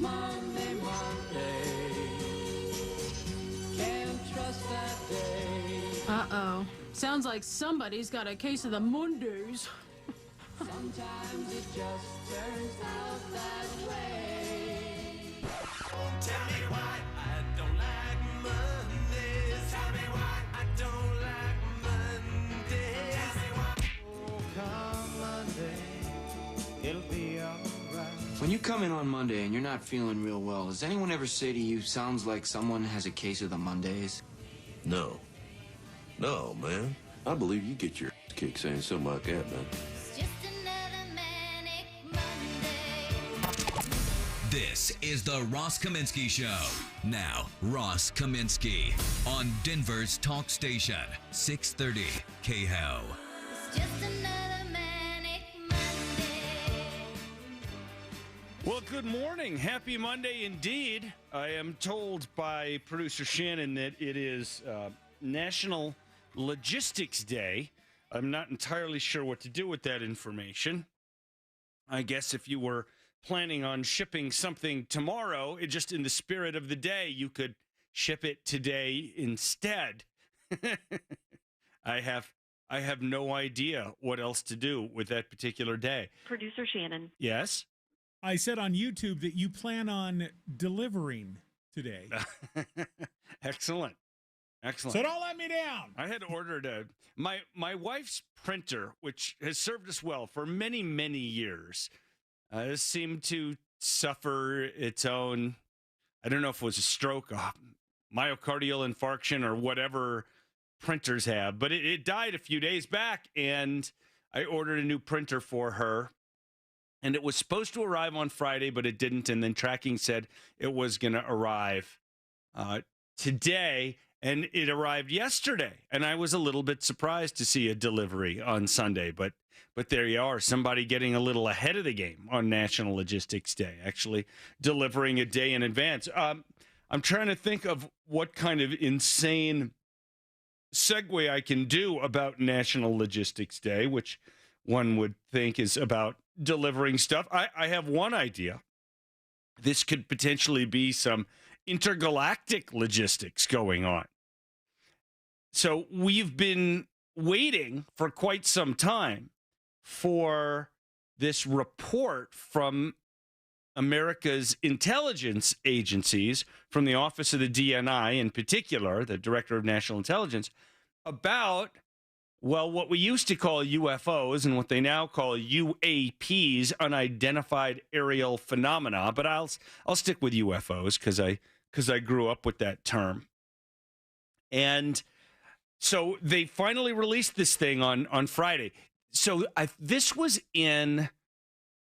Monday, Monday. Can't trust that day. Uh-oh. Sounds like somebody's got a case of the Mondays. Sometimes it just turns out that way. Tell me why I don't like Mondays. Tell me why I don't like Mondays. Tell me why. Oh, come Monday, it'll be alright. When you come in on Monday and you're not feeling real well, does anyone ever say to you, sounds like someone has a case of the Mondays? No. No, man. I believe you get your kick saying something like that, man. Just another manic Monday. This is the Ross Kaminsky Show. Now, Ross Kaminsky on Denver's talk station, 630 KHEL. It's just another manic Monday. Well, good morning. Happy Monday indeed. I am told by producer Shannon that it is National Logistics Day. I'm not entirely sure what to do with that information. I guess if you were planning on shipping something tomorrow, just in the spirit of the day, you could ship it today instead. I have no idea what else to do with that particular day. Producer Shannon. Yes? I said on YouTube that you plan on delivering today. Excellent. Excellent. So don't let me down. I had ordered my wife's printer, which has served us well for many, many years, seemed to suffer its own, I don't know if it was a stroke, a myocardial infarction, or whatever printers have, but it died a few days back, and I ordered a new printer for her, and it was supposed to arrive on Friday, but it didn't, and then tracking said it was going to arrive today. And it arrived yesterday, and I was a little bit surprised to see a delivery on Sunday. But there you are, somebody getting a little ahead of the game on National Logistics Day, actually delivering a day in advance. I'm trying to think of what kind of insane segue I can do about National Logistics Day, which one would think is about delivering stuff. I have one idea. This could potentially be some intergalactic logistics going on. So we've been waiting for quite some time for this report from America's intelligence agencies, from the Office of the DNI in particular, the Director of National Intelligence, about, well, what we used to call UFOs and what they now call UAPs, unidentified aerial phenomena. But I'll stick with UFOs because I grew up with that term. And so they finally released this thing on Friday. So this was in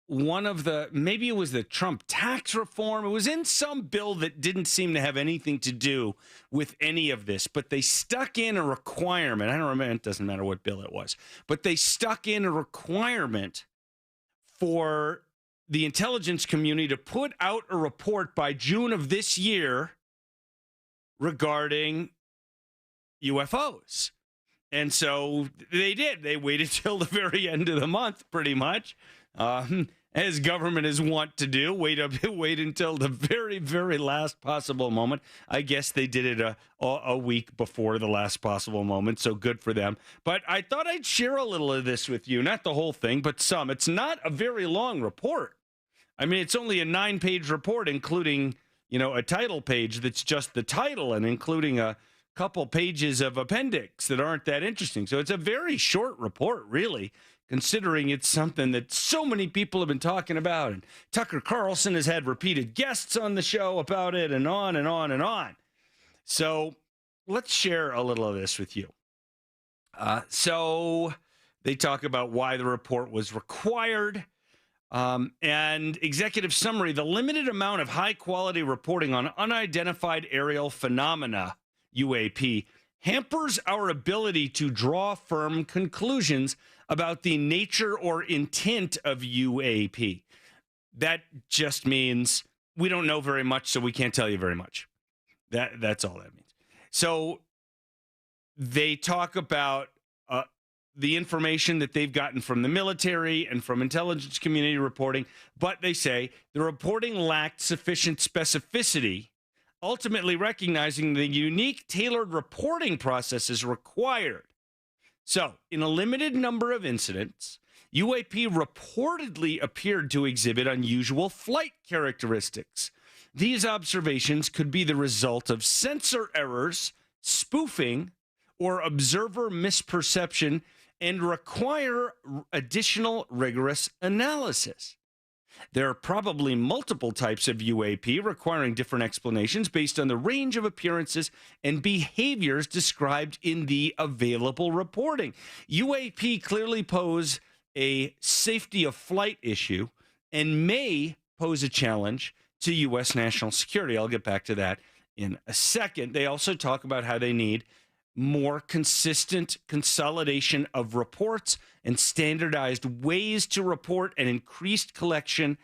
one of the, maybe it was the Trump tax reform. It was in some bill that didn't seem to have anything to do with any of this, but they stuck in a requirement. I don't remember, it doesn't matter what bill it was, but they stuck in a requirement for the intelligence community to put out a report by June of this year regarding UFOs. And so they did. They waited till the very end of the month, pretty much, as government is wont to do. Wait until the very, very last possible moment. I guess they did it a week before the last possible moment, so good for them. But I thought I'd share a little of this with you. Not the whole thing, but some. It's not a very long report. I mean, it's only a 9-page report, including, a title page that's just the title, and including a couple pages of appendix that aren't that interesting. So it's a very short report, really, considering it's something that so many people have been talking about. And Tucker Carlson has had repeated guests on the show about it, and on and on and on. So let's share a little of this with you. So they talk about why the report was required. And executive summary, the limited amount of high-quality reporting on unidentified aerial phenomena, UAP, hampers our ability to draw firm conclusions about the nature or intent of UAP. That just means we don't know very much, so we can't tell you very much. That's all that means. So they talk about the information that they've gotten from the military and from intelligence community reporting, but they say the reporting lacked sufficient specificity, ultimately recognizing the unique tailored reporting process is required. So, in a limited number of incidents, UAP reportedly appeared to exhibit unusual flight characteristics. These observations could be the result of sensor errors, spoofing, or observer misperception and require additional rigorous analysis. There are probably multiple types of UAP requiring different explanations based on the range of appearances and behaviors described in the available reporting. UAP clearly pose a safety of flight issue and may pose a challenge to U.S. national security. I'll get back to that in a second. They also talk about how they need more consistent consolidation of reports and standardized ways to report and increased collection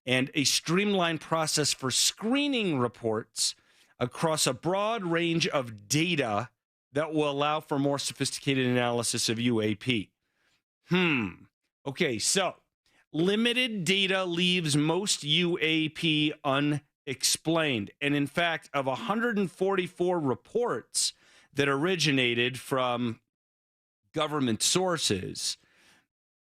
and a streamlined process for screening reports across a broad range of data that will allow for more sophisticated analysis of UAP. Okay, so limited data leaves most UAP unexplained. And in fact, of 144 reports that originated from government sources,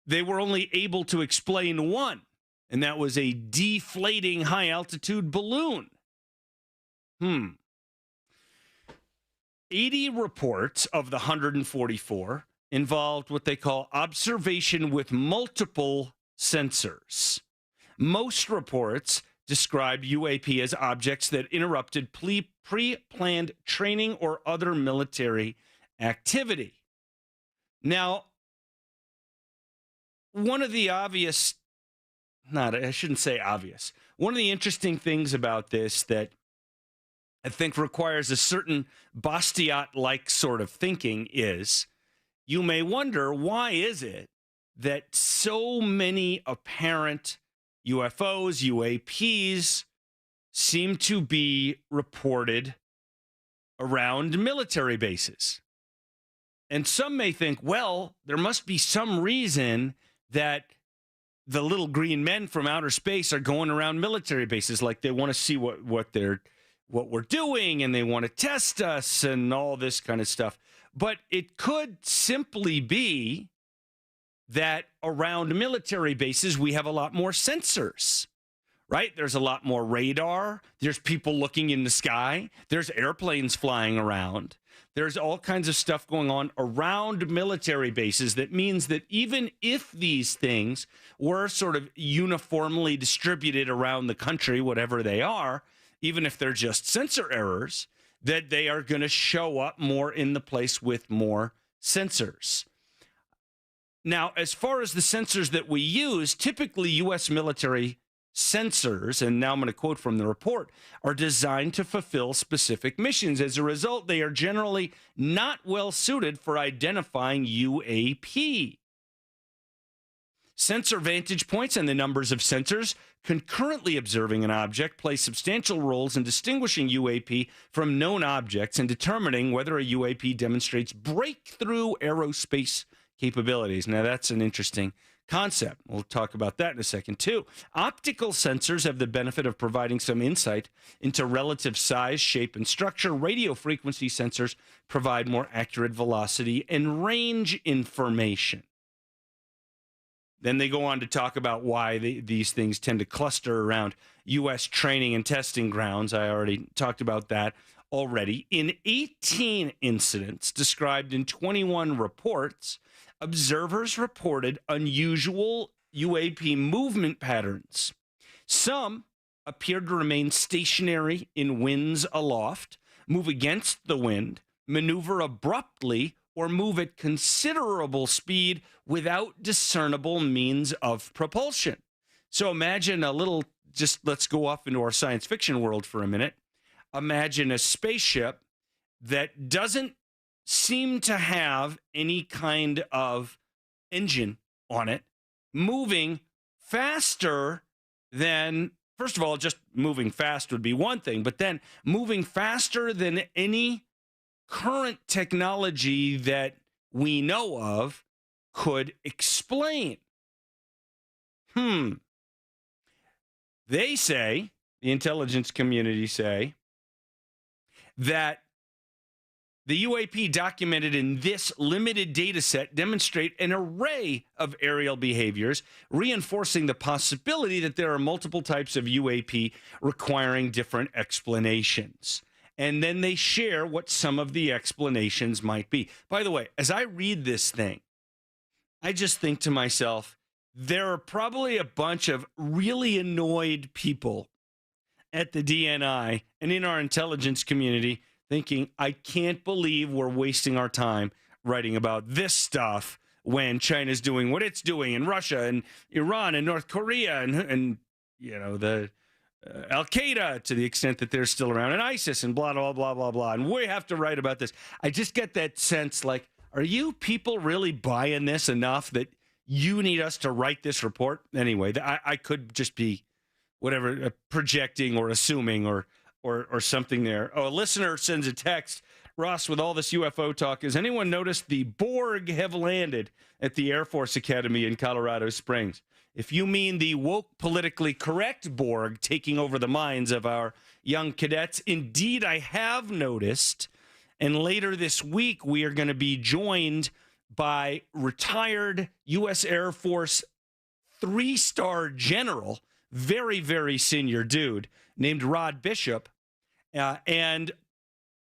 they were only able to explain one, and that was a deflating high-altitude balloon. 80 reports of the 144 involved what they call observation with multiple sensors. Most reports describe UAP as objects that interrupted pre-planned training or other military activity. Now, one of the obvious, I shouldn't say obvious, one of the interesting things about this that I think requires a certain Bastiat-like sort of thinking is, you may wonder, why is it that so many apparent UFOs, UAPs, seem to be reported around military bases? And some may think, well, there must be some reason that the little green men from outer space are going around military bases, like they want to see what we're doing, and they want to test us and all this kind of stuff. But it could simply be that around military bases, we have a lot more sensors, right? There's a lot more radar. There's people looking in the sky. There's airplanes flying around. There's all kinds of stuff going on around military bases. That means that even if these things were sort of uniformly distributed around the country, whatever they are, even if they're just sensor errors, that they are going to show up more in the place with more sensors. Now, as far as the sensors that we use, typically U.S. military sensors, and now I'm going to quote from the report, are designed to fulfill specific missions. As a result, they are generally not well suited for identifying UAP. Sensor vantage points and the numbers of sensors concurrently observing an object play substantial roles in distinguishing UAP from known objects and determining whether a UAP demonstrates breakthrough aerospace capabilities. Now, that's an interesting concept. We'll talk about that in a second, too. Optical sensors have the benefit of providing some insight into relative size, shape, and structure. Radio frequency sensors provide more accurate velocity and range information. Then they go on to talk about why these things tend to cluster around U.S. training and testing grounds. I already talked about that already. In 18 incidents described in 21 reports, observers reported unusual UAP movement patterns. Some appeared to remain stationary in winds aloft, move against the wind, maneuver abruptly, or move at considerable speed without discernible means of propulsion. So imagine let's go off into our science fiction world for a minute. Imagine a spaceship that doesn't seem to have any kind of engine on it, moving faster than, first of all, just moving fast would be one thing, but then moving faster than any current technology that we know of could explain. They say, the intelligence community say, that the UAP documented in this limited data set demonstrate an array of aerial behaviors, reinforcing the possibility that there are multiple types of UAP requiring different explanations. And then they share what some of the explanations might be. By the way, as I read this thing, I just think to myself, there are probably a bunch of really annoyed people at the DNI and in our intelligence community thinking, I can't believe we're wasting our time writing about this stuff when China's doing what it's doing in Russia and Iran and North Korea and you know, the Al-Qaeda to the extent that they're still around, and ISIS and blah, blah, blah, blah, blah. And we have to write about this. I just get that sense like, are you people really buying this enough that you need us to write this report? Anyway, I could just be whatever, projecting or assuming or something there. Oh, a listener sends a text. Ross, with all this UFO talk, has anyone noticed the Borg have landed at the Air Force Academy in Colorado Springs? If you mean the woke, politically correct Borg taking over the minds of our young cadets, indeed I have noticed. And later this week, we are going to be joined by retired U.S. Air Force 3-star general, very, very senior dude, named Rod Bishop, and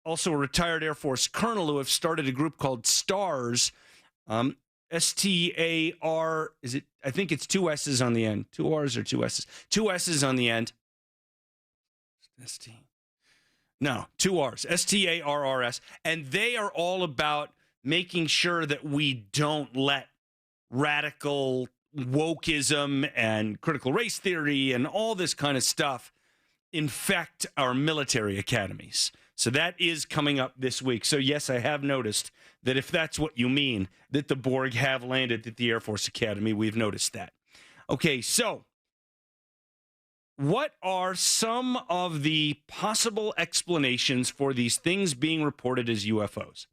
also a retired Air Force colonel who have started a group called STARS, S-T-A-R, is it? I think it's 2 S's on the end. 2 R's or 2 S's? 2 S's on the end. No, 2 R's. S-T-A-R-R-S. And they are all about making sure that we don't let radical wokeism and critical race theory and all this kind of stuff infect our military academies. So that is coming up this week. So yes, I have noticed that if that's what you mean, that the Borg have landed at the Air Force Academy. We've noticed that. Okay, so what are some of the possible explanations for these things being reported as UFOs?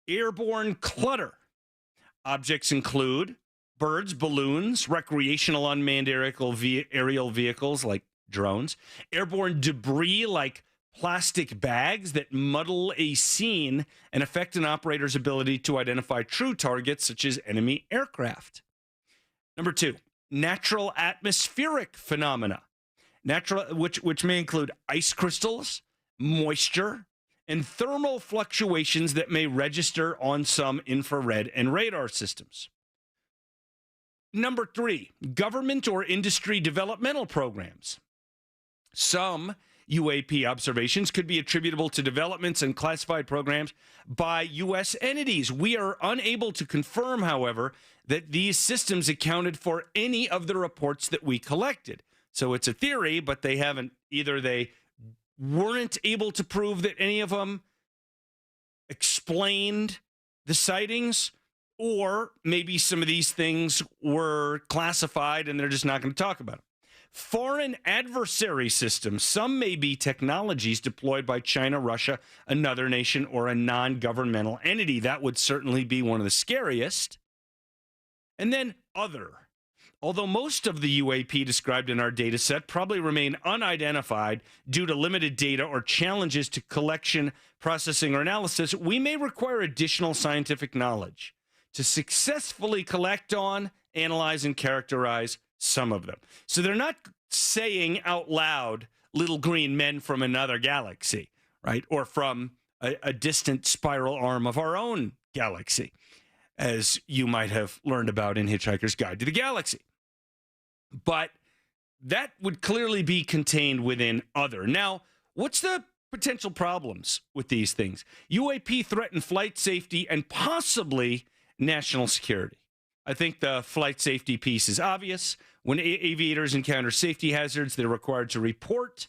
Airborne clutter. Objects include birds, balloons, recreational unmanned aerial vehicles like drones, airborne debris like plastic bags that muddle a scene and affect an operator's ability to identify true targets, such as enemy aircraft. Number 2, natural atmospheric phenomena, which may include ice crystals, moisture, and thermal fluctuations that may register on some infrared and radar systems. Number 3, government or industry developmental programs. Some UAP observations could be attributable to developments and classified programs by U.S. entities. We are unable to confirm, however, that these systems accounted for any of the reports that we collected. So it's a theory, but they haven't, either they weren't able to prove that any of them explained the sightings, or maybe some of these things were classified and they're just not going to talk about them. Foreign adversary systems. Some may be technologies deployed by China, Russia, another nation, or a non-governmental entity. That would certainly be one of the scariest. And then other. Although most of the UAP described in our data set probably remain unidentified due to limited data or challenges to collection, processing, or analysis, we may require additional scientific knowledge to successfully collect on, analyze, and characterize some of them. So they're not saying out loud little green men from another galaxy, right? Or from a distant spiral arm of our own galaxy, as you might have learned about in Hitchhiker's Guide to the Galaxy. But that would clearly be contained within other. Now, what's the potential problems with these things? UAP threaten flight safety and possibly national security. I think the flight safety piece is obvious. When aviators encounter safety hazards, they're required to report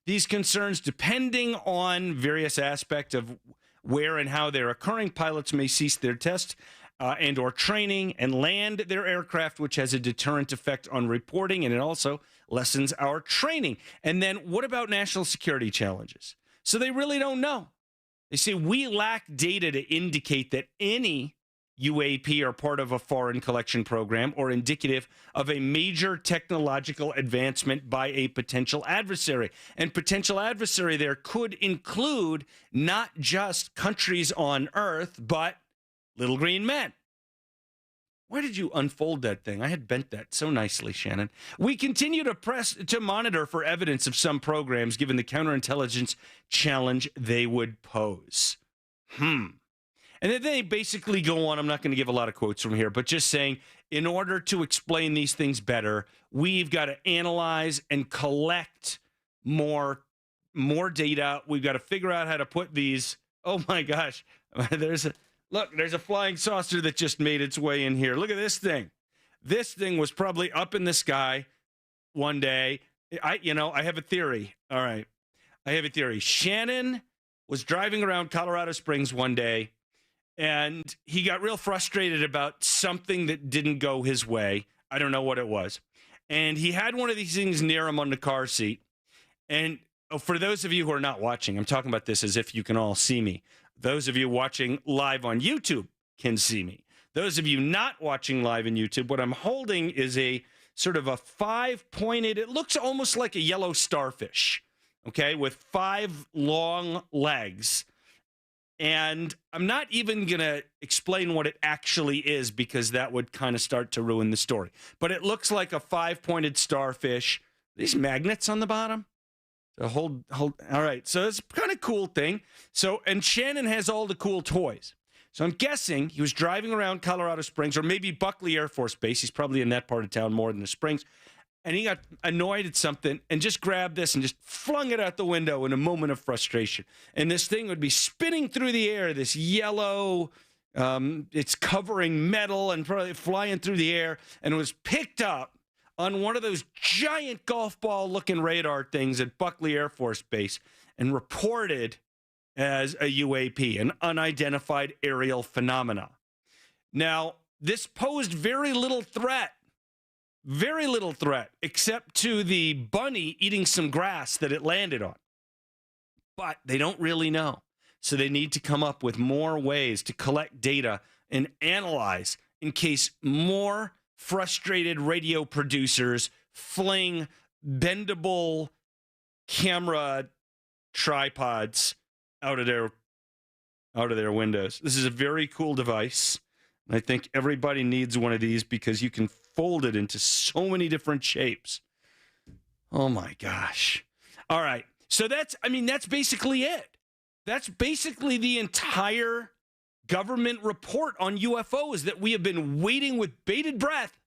these concerns. Depending on various aspects of where and how they're occurring, pilots may cease their test and or training and land their aircraft, which has a deterrent effect on reporting, and it also lessens our training. And then what about national security challenges? So they really don't know. They say we lack data to indicate that any UAP are part of a foreign collection program or indicative of a major technological advancement by a potential adversary. And potential adversary there could include not just countries on Earth, but little green men. Why did you unfold that thing? I had bent that so nicely, Shannon. We continue to monitor for evidence of some programs given the counterintelligence challenge they would pose. And then they basically go on, I'm not going to give a lot of quotes from here, but just saying, in order to explain these things better, we've got to analyze and collect more data. We've got to figure out how to put these, oh my gosh, there's a flying saucer that just made its way in here. Look at this thing. This thing was probably up in the sky one day. I have a theory. All right. I have a theory. Shannon was driving around Colorado Springs one day, and he got real frustrated about something that didn't go his way. I don't know what it was. And he had one of these things near him on the car seat. And for those of you who are not watching, I'm talking about this as if you can all see me. Those of you watching live on YouTube can see me. Those of you not watching live on YouTube, what I'm holding is a sort of a 5-pointed, it looks almost like a yellow starfish, okay, with 5 long legs. And I'm not even going to explain what it actually is because that would kind of start to ruin the story. But it looks like a 5-pointed starfish. These magnets on the bottom. So hold. All right. So it's kind of cool thing. So, and Shannon has all the cool toys. So I'm guessing he was driving around Colorado Springs or maybe Buckley Air Force Base. He's probably in that part of town more than the Springs. And he got annoyed at something and just grabbed this and just flung it out the window in a moment of frustration. And this thing would be spinning through the air, this yellow, it's covering metal and probably flying through the air. And it was picked up on one of those giant golf ball looking radar things at Buckley Air Force Base and reported as a UAP, an unidentified aerial phenomena. Now, this posed very little threat, except to the bunny eating some grass that it landed on. But they don't really know. So they need to come up with more ways to collect data and analyze in case more frustrated radio producers fling bendable camera tripods out of their windows. This is a very cool device. I think everybody needs one of these because you can fold it into so many different shapes. Oh my gosh. All right. So that's basically it. That's basically the entire government report on UFOs that we have been waiting with bated breath.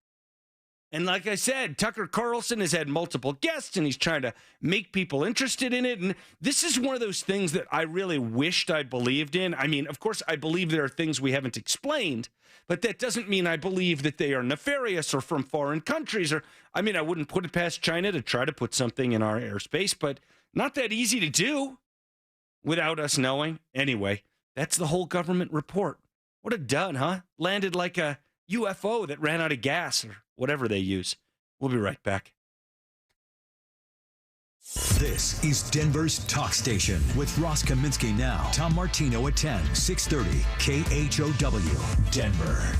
And like I said, Tucker Carlson has had multiple guests and he's trying to make people interested in it. And this is one of those things that I really wished I believed in. I mean, of course, I believe there are things we haven't explained, but that doesn't mean I believe that they are nefarious or from foreign countries. I wouldn't put it past China to try to put something in our airspace, but not that easy to do without us knowing. Anyway, that's the whole government report. What a dud, huh? Landed like a UFO that ran out of gas or whatever they use. We'll be right back. This is Denver's Talk Station with Ross Kaminsky now. Tom Martino at 10, 630 KHOW, Denver.